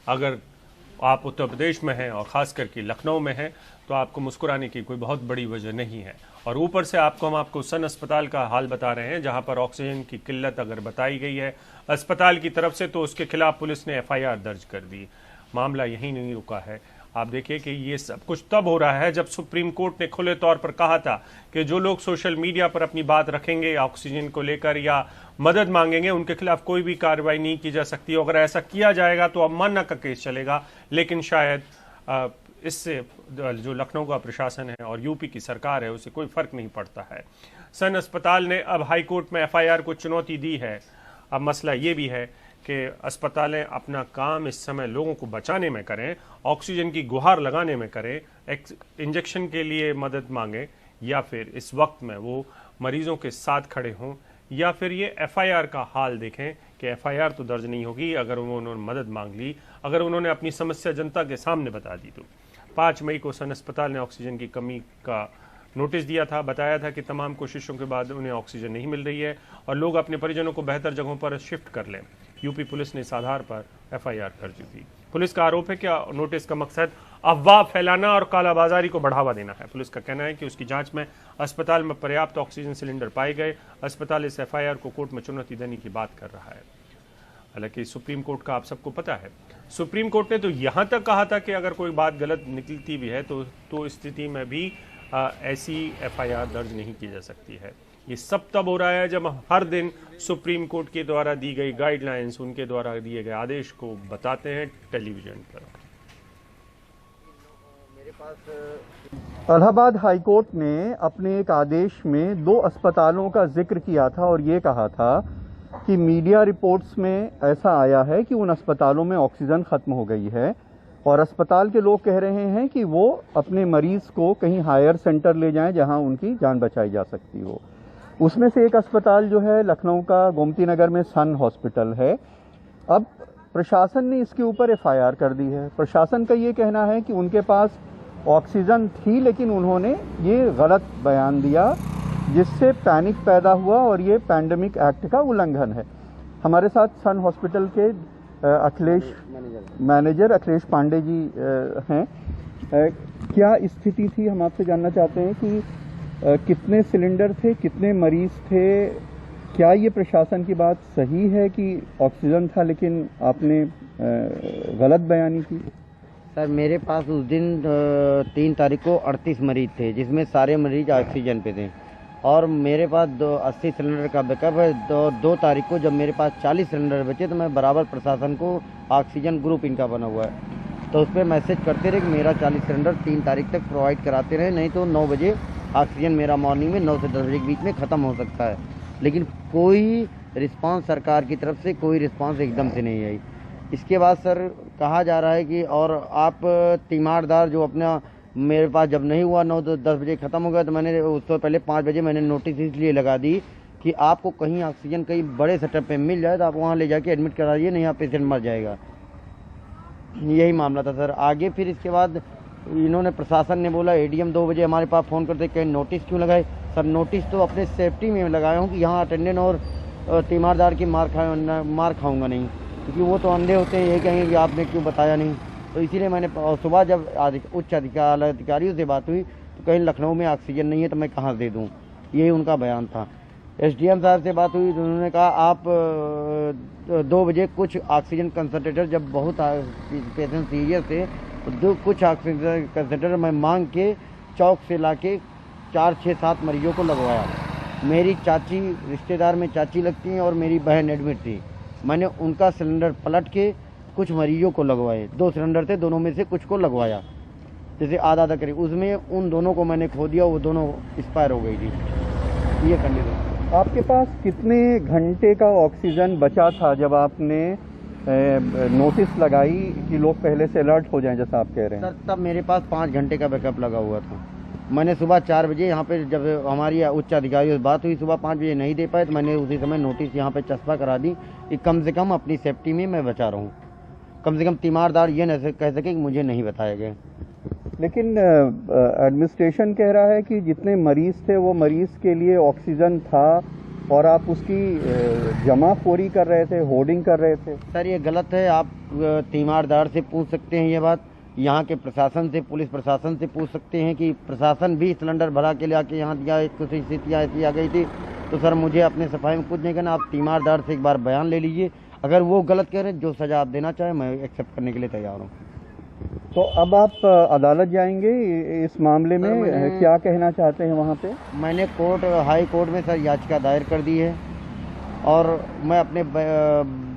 अगर आप उत्तर प्रदेश में हैं और ख़ास करके लखनऊ में हैं तो आपको मुस्कुराने की कोई बहुत बड़ी वजह नहीं है। और ऊपर से हम आपको सन अस्पताल का हाल बता रहे हैं, जहां पर ऑक्सीजन की किल्लत अगर बताई गई है अस्पताल की तरफ से तो उसके खिलाफ पुलिस ने एफआईआर दर्ज कर दी। मामला यहीं नहीं रुका है। आप देखिए कि ये सब कुछ तब हो रहा है जब सुप्रीम कोर्ट ने खुले तौर पर कहा था कि जो लोग सोशल मीडिया पर अपनी बात रखेंगे ऑक्सीजन को लेकर या मदद मांगेंगे उनके खिलाफ कोई भी कार्रवाई नहीं की जा सकती। अगर ऐसा किया जाएगा तो अवमानना का केस चलेगा। लेकिन शायद इससे जो लखनऊ का प्रशासन है और यूपी की सरकार है उसे कोई फर्क नहीं पड़ता है। सन अस्पताल ने अब हाईकोर्ट में एफआईआर को चुनौती दी है। अब मसला ये भी है कि अस्पतालें अपना काम इस समय लोगों को बचाने में करें, ऑक्सीजन की गुहार लगाने में करें, इंजेक्शन के लिए मदद मांगें, या फिर इस वक्त में वो मरीजों के साथ खड़े हों, या फिर ये एफआईआर का हाल देखें कि एफआईआर तो दर्ज नहीं होगी अगर उन्होंने मदद मांग ली, अगर उन्होंने अपनी समस्या जनता के सामने बता दी। तो 5 मई को सन अस्पताल ने ऑक्सीजन की कमी का नोटिस दिया था, बताया था कि तमाम कोशिशों के बाद उन्हें ऑक्सीजन नहीं मिल रही है और लोग अपने परिजनों को बेहतर जगहों पर शिफ्ट कर लें। यूपी पुलिस ने इस आधार पर एफआईआर दर्ज की। पुलिस का आरोप है कि नोटिस का मकसद अफवाह फैलाना और कालाबाजारी को बढ़ावा देना है। पुलिस का कहना है कि उसकी जांच में अस्पताल में पर्याप्त ऑक्सीजन सिलेंडर पाए गए। अस्पताल इस एफआईआर को कोर्ट में चुनौती देने की बात कर रहा है। हालांकि सुप्रीम कोर्ट का आप सबको पता है, सुप्रीम कोर्ट ने तो यहां तक कहा था कि अगर कोई बात गलत निकलती भी है तो स्थिति में भी ऐसी एफआईआर दर्ज नहीं की जा सकती है। ये सब तब हो रहा है जब हर दिन सुप्रीम कोर्ट के द्वारा दी गई गाइडलाइंस, उनके द्वारा दिए गए आदेश को बताते हैं टेलीविजन पर। इलाहाबाद हाईकोर्ट ने अपने एक आदेश में 2 अस्पतालों का जिक्र किया था और ये कहा था कि मीडिया रिपोर्ट्स में ऐसा आया है कि उन अस्पतालों में ऑक्सीजन खत्म हो गई है और अस्पताल के लोग कह रहे हैं कि वो अपने मरीज को कहीं हायर सेंटर ले जाएं जहां उनकी जान बचाई जा सकती हो। उसमें से एक अस्पताल जो है लखनऊ का गोमती नगर में सन हॉस्पिटल है। अब प्रशासन ने इसके ऊपर एफआईआर कर दी है। प्रशासन का ये कहना है कि उनके पास ऑक्सीजन थी लेकिन उन्होंने ये गलत बयान दिया जिससे पैनिक पैदा हुआ और ये पैंडेमिक एक्ट का उल्लंघन है। हमारे साथ सन हॉस्पिटल के मैनेजर अखिलेश पांडे जी हैं। क्या स्थिति थी हम आपसे जानना चाहते हैं कि कितने सिलेंडर थे, कितने मरीज थे, क्या ये प्रशासन की बात सही है कि ऑक्सीजन था लेकिन आपने गलत बयानी की? सर मेरे पास उस दिन 3 तारीख को 38 मरीज थे जिसमें सारे मरीज ऑक्सीजन पे थे और मेरे पास 80 सिलेंडर का बैकअप है। 2 तारीख को जब मेरे पास 40 सिलेंडर बचे तो मैं बराबर प्रशासन को ऑक्सीजन ग्रुप इनका बना हुआ है तो उस पर मैसेज करते रहे कि मेरा 40 सिलेंडर 3 तारीख तक प्रोवाइड कराते रहे, नहीं तो 9 बजे ऑक्सीजन मेरा मॉर्निंग में 9 से 10 बजे के बीच में ख़त्म हो सकता है। लेकिन कोई रिस्पांस सरकार की तरफ से कोई रिस्पांस एकदम से नहीं आई। इसके बाद सर कहा जा रहा है कि और आप तीमारदार जो अपना मेरे पास जब नहीं हुआ 9-10 बजे ख़त्म हो गया तो मैंने उससे पहले 5 बजे मैंने नोटिस इसलिए लगा दी कि आपको कहीं ऑक्सीजन कहीं बड़े सेटअप पे मिल जाए तो आप वहाँ ले जाके एडमिट कराइए, नहीं आप पेशेंट मर जाएगा। यही मामला था सर। आगे फिर इसके बाद इन्होंने प्रशासन ने बोला एडीएम 2 बजे हमारे पास फ़ोन करते कहीं नोटिस क्यों लगाए? सर नोटिस तो अपने सेफ्टी में लगाया हूँ कि यहाँ अटेंडेंट और तीमारदार की मार खाऊंगा नहीं, क्योंकि वो तो अंधे होते हैं, ये कहेंगे कि आपने क्यों बताया नहीं। तो इसीलिए मैंने सुबह जब उच्च अधिकारियों से बात हुई तो कहीं लखनऊ में ऑक्सीजन नहीं है तो मैं कहाँ दे दूँ, यही उनका बयान था। एसडीएम साहब से बात हुई तो उन्होंने कहा आप 2 बजे कुछ ऑक्सीजन कंसंट्रेटर, जब बहुत पेशेंट सीरियस थे तो कुछ ऑक्सीजन कंसंट्रेटर मैं मांग के चौक से लाके 4-6-7 मरीजों को लगवाया। मेरी चाची, रिश्तेदार में चाची लगती हैं और मेरी बहन एडमिट थी, मैंने उनका सिलेंडर पलट के कुछ मरीजों को लगवाए। 2 सिलेंडर थे, दोनों में से कुछ को लगवाया, जैसे आधा करीब, उसमें उन दोनों को मैंने खो दिया, वो दोनों एक्सपायर हो गई थी। ये कंडीशन। आपके पास कितने घंटे का ऑक्सीजन बचा था जब आपने नोटिस लगाई कि लोग पहले से अलर्ट हो जाएं जैसा आप कह रहे हैं? सर तब मेरे पास 5 घंटे का बैकअप लगा हुआ था। मैंने सुबह 4 बजे यहाँ पे जब हमारी उच्च अधिकारियों से बात हुई, सुबह 5 बजे नहीं दे पाए तो मैंने उसी समय नोटिस यहाँ पे चस्पा करा दी कि कम से कम अपनी सेफ्टी में मैं बचा रहा हूँ, कम से कम तीमारदार ये न कह सके कि मुझे नहीं बताया गया। लेकिन एडमिनिस्ट्रेशन कह रहा है कि जितने मरीज थे वो मरीज के लिए ऑक्सीजन था और आप उसकी जमाखोरी कर रहे थे, होर्डिंग कर रहे थे। सर ये गलत है। आप तीमारदार से पूछ सकते हैं ये बात, यहाँ के प्रशासन से, पुलिस प्रशासन से पूछ सकते हैं कि प्रशासन भी सिलेंडर भरा के ले आके यहाँ दिया, कुछ स्थितियाँ ऐसी आ गई थी। तो सर मुझे अपने सफाई में कुछ नहीं करना, आप तीमारदार से एक बार बयान ले लीजिए। अगर वो गलत कह रहे हैं, जो सजा आप देना चाहें मैं एक्सेप्ट करने के लिए तैयार हूँ। तो अब आप अदालत जाएंगे इस मामले में, क्या कहना चाहते हैं वहाँ पे? मैंने हाई कोर्ट में सर याचिका दायर कर दी है और मैं अपने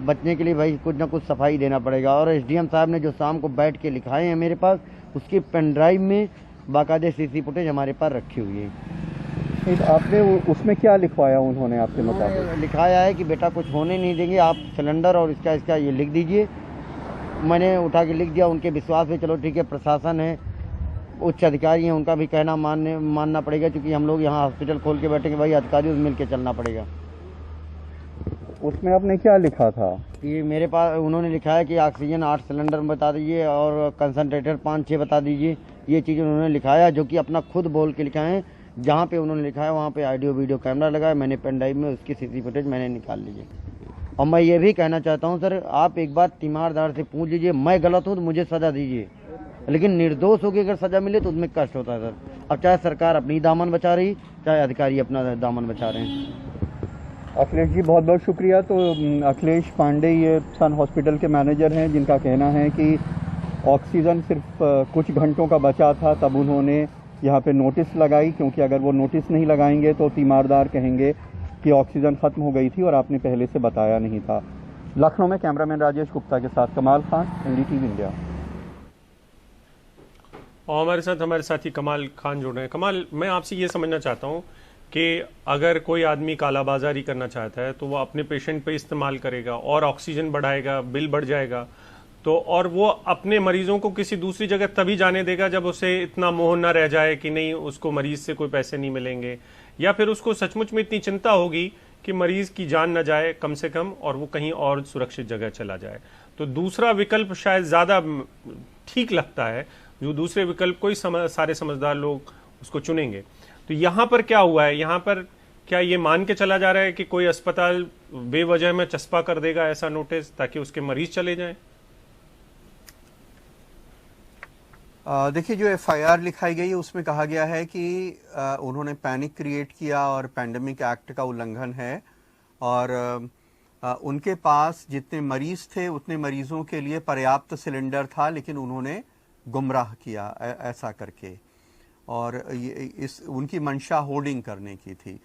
बचने के लिए भाई कुछ ना कुछ सफाई देना पड़ेगा। और एसडीएम साहब ने जो शाम को बैठ के लिखाए हैं मेरे पास, उसकी पेन ड्राइव में बाकायदे सीसी फुटेज हमारे पास रखी हुई है। आपने उसमें क्या लिखवाया उन्होंने आपके मुताबिक? लिखाया है कि बेटा कुछ होने नहीं देंगे, आप सिलेंडर और इसका ये लिख दीजिए। मैंने उठा के लिख दिया, उनके विश्वास में चलो ठीक है, प्रशासन है, उच्च अधिकारी हैं, उनका भी कहना मानना पड़ेगा, क्योंकि हम लोग यहाँ हॉस्पिटल खोल के बैठेंगे भाई, अधिकारियों से मिल के चलना पड़ेगा। उसमें आपने क्या लिखा था? कि मेरे पास उन्होंने लिखा है कि ऑक्सीजन 8 सिलेंडर बता दीजिए और कंसनट्रेटर 5-6 बता दीजिए। ये चीज़ उन्होंने लिखाया, जो कि अपना खुद बोल के लिखा है। जहाँ पे उन्होंने लिखा है वहाँ पे ऑडियो वीडियो कैमरा लगा है, मैंने पेन ड्राइव में उसकी सीसी फुटेज मैंने निकाल लीजिए। और मैं ये भी कहना चाहता हूँ सर, आप एक बार तीमारदार से पूछ लीजिए, मैं गलत हूँ तो मुझे सजा दीजिए, लेकिन निर्दोष होकर अगर सजा मिले तो उसमें कष्ट होता है सर। अब चाहे सरकार अपनी दामन बचा रही, चाहे अधिकारी अपना दामन बचा रहे हैं। अखिलेश जी बहुत बहुत शुक्रिया। तो अखिलेश पांडे ये सन हॉस्पिटल के मैनेजर हैं, जिनका कहना है कि ऑक्सीजन सिर्फ कुछ घंटों का बचा था, तब उन्होंने यहाँ पे नोटिस लगाई, क्योंकि अगर वो नोटिस नहीं लगाएंगे तो तीमारदार कहेंगे कि ऑक्सीजन खत्म हो गई थी और आपने पहले से बताया नहीं था। लखनऊ में कैमरामैन राजेश गुप्ता के साथ कमाल खान, एनडीटीवी इंडिया। और हमारे साथी कमाल खान जुड़ रहे हैं। कमाल, मैं आपसे ये समझना चाहता हूँ कि अगर कोई आदमी कालाबाजारी करना चाहता है तो वो अपने पेशेंट पे इस्तेमाल करेगा और ऑक्सीजन बढ़ाएगा, बिल बढ़ जाएगा, तो और वो अपने मरीजों को किसी दूसरी जगह तभी जाने देगा जब उसे इतना मोह न रह जाए कि नहीं उसको मरीज से कोई पैसे नहीं मिलेंगे, या फिर उसको सचमुच में इतनी चिंता होगी कि मरीज की जान न जाए कम से कम और वो कहीं और सुरक्षित जगह चला जाए। तो दूसरा विकल्प शायद ज्यादा ठीक लगता है, जो दूसरे विकल्प को ही सारे समझदार लोग उसको चुनेंगे। तो यहाँ पर क्या हुआ है? यहाँ पर क्या ये मान के चला जा रहा है कि कोई अस्पताल बेवजह में चस्पा कर देगा ऐसा नोटिस ताकि उसके मरीज चले जाएं? देखिए, जो एफआईआर लिखाई गई है उसमें कहा गया है कि उन्होंने पैनिक क्रिएट किया और पैंडेमिक एक्ट का उल्लंघन है, और उनके पास जितने मरीज थे उतने मरीजों के लिए पर्याप्त सिलेंडर था, लेकिन उन्होंने गुमराह किया ऐसा करके, और उनकी मंशा होर्डिंग करने की थी।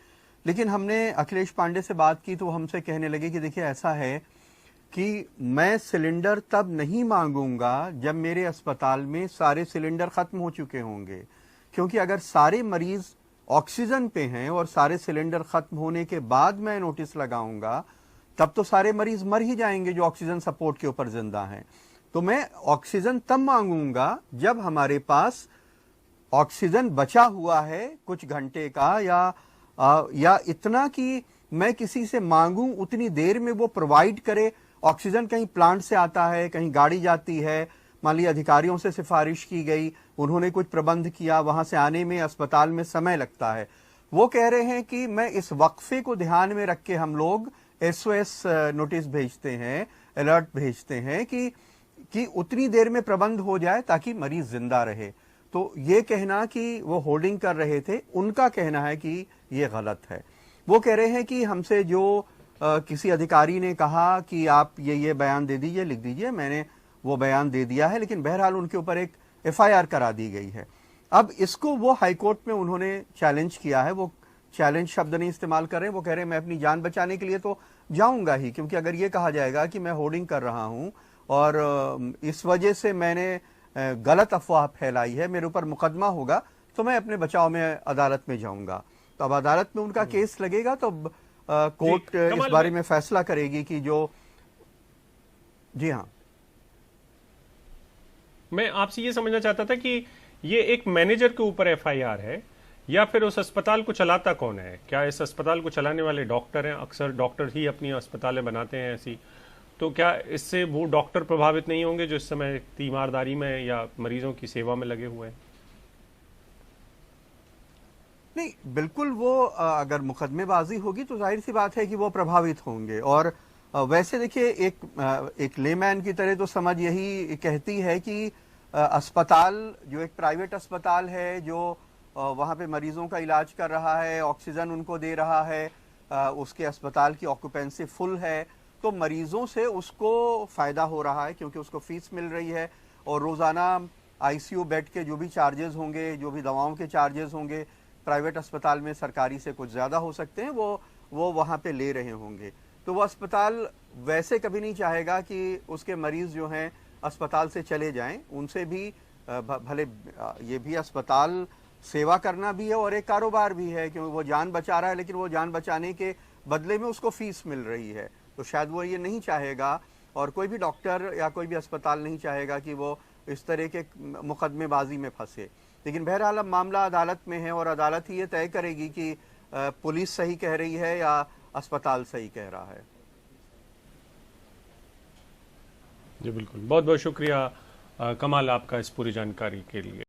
लेकिन हमने अखिलेश पांडे से बात की तो हमसे कहने लगे कि देखिए ऐसा है कि मैं सिलेंडर तब नहीं मांगूंगा जब मेरे अस्पताल में सारे सिलेंडर खत्म हो चुके होंगे, क्योंकि अगर सारे मरीज ऑक्सीजन पे हैं और सारे सिलेंडर खत्म होने के बाद मैं नोटिस लगाऊंगा तब तो सारे मरीज मर ही जाएंगे जो ऑक्सीजन सपोर्ट के ऊपर जिंदा हैं। तो मैं ऑक्सीजन तब मांगूंगा जब हमारे पास ऑक्सीजन बचा हुआ है कुछ घंटे का, या इतना कि मैं किसी से मांगूं उतनी देर में वो प्रोवाइड करे। ऑक्सीजन कहीं प्लांट से आता है, कहीं गाड़ी जाती है, मान लीजिए अधिकारियों से सिफारिश की गई, उन्होंने कुछ प्रबंध किया, वहां से आने में अस्पताल में समय लगता है। वो कह रहे हैं कि मैं इस वक्फे को ध्यान में रख के हम लोग SOS नोटिस भेजते हैं, अलर्ट भेजते हैं कि उतनी देर में प्रबंध हो जाए ताकि मरीज जिंदा रहे। तो ये कहना कि वो होर्डिंग कर रहे थे, उनका कहना है कि ये गलत है। वो कह रहे हैं कि हमसे जो किसी अधिकारी ने कहा कि आप ये बयान दे दीजिए, लिख दीजिए, मैंने वो बयान दे दिया है, लेकिन बहरहाल उनके ऊपर एक FIR करा दी गई है। अब इसको वो हाईकोर्ट में उन्होंने चैलेंज किया है। वो चैलेंज शब्द नहीं इस्तेमाल कर रहे, वो कह रहे हैं मैं अपनी जान बचाने के लिए तो जाऊंगा ही, क्योंकि अगर ये कहा जाएगा कि मैं होर्डिंग कर रहा हूं और इस वजह से मैंने गलत अफवाह फैलाई है, मेरे ऊपर मुकदमा होगा, तो मैं अपने बचाव में अदालत में जाऊंगा। तो अब अदालत में उनका केस लगेगा तो कोर्ट इस बारे में फैसला करेगी कि जो। जी हाँ, मैं आपसे ये समझना चाहता था कि ये एक मैनेजर के ऊपर FIR है या फिर उस अस्पताल को चलाता कौन है? क्या इस अस्पताल को चलाने वाले डॉक्टर हैं? अक्सर डॉक्टर ही अपनी अस्पतालें बनाते हैं ऐसी, तो क्या इससे वो डॉक्टर प्रभावित नहीं होंगे जो इस समय तीमारदारी में या मरीजों की सेवा में लगे हुए हैं? नहीं, बिल्कुल वो अगर मुकदमेबाजी होगी तो जाहिर सी बात है कि वो प्रभावित होंगे। और वैसे देखिए, एक लेमैन की तरह तो समझ यही कहती है कि अस्पताल, जो एक प्राइवेट अस्पताल है, जो वहाँ पे मरीजों का इलाज कर रहा है, ऑक्सीजन उनको दे रहा है, उसके अस्पताल की ऑक्यूपेंसी फुल है, तो मरीजों से उसको फ़ायदा हो रहा है क्योंकि उसको फीस मिल रही है। और रोज़ाना आईसीयू बेड के जो भी चार्जेस होंगे, जो भी दवाओं के चार्जेस होंगे, प्राइवेट अस्पताल में सरकारी से कुछ ज़्यादा हो सकते हैं, वो वहाँ पे ले रहे होंगे। तो वो अस्पताल वैसे कभी नहीं चाहेगा कि उसके मरीज़ जो हैं अस्पताल से चले जाएं। उनसे भी भले ये भी अस्पताल सेवा करना भी है और एक कारोबार भी है, क्योंकि वो जान बचा रहा है, लेकिन वो जान बचाने के बदले में उसको फीस मिल रही है। तो शायद वो ये नहीं चाहेगा, और कोई भी डॉक्टर या कोई भी अस्पताल नहीं चाहेगा कि वो इस तरह के मुकदमेबाजी में फंसे। लेकिन बहरहाल अब मामला अदालत में है और अदालत ही ये तय करेगी कि पुलिस सही कह रही है या अस्पताल सही कह रहा है। जी बिल्कुल, बहुत बहुत शुक्रिया कमाल आपका इस पूरी जानकारी के लिए।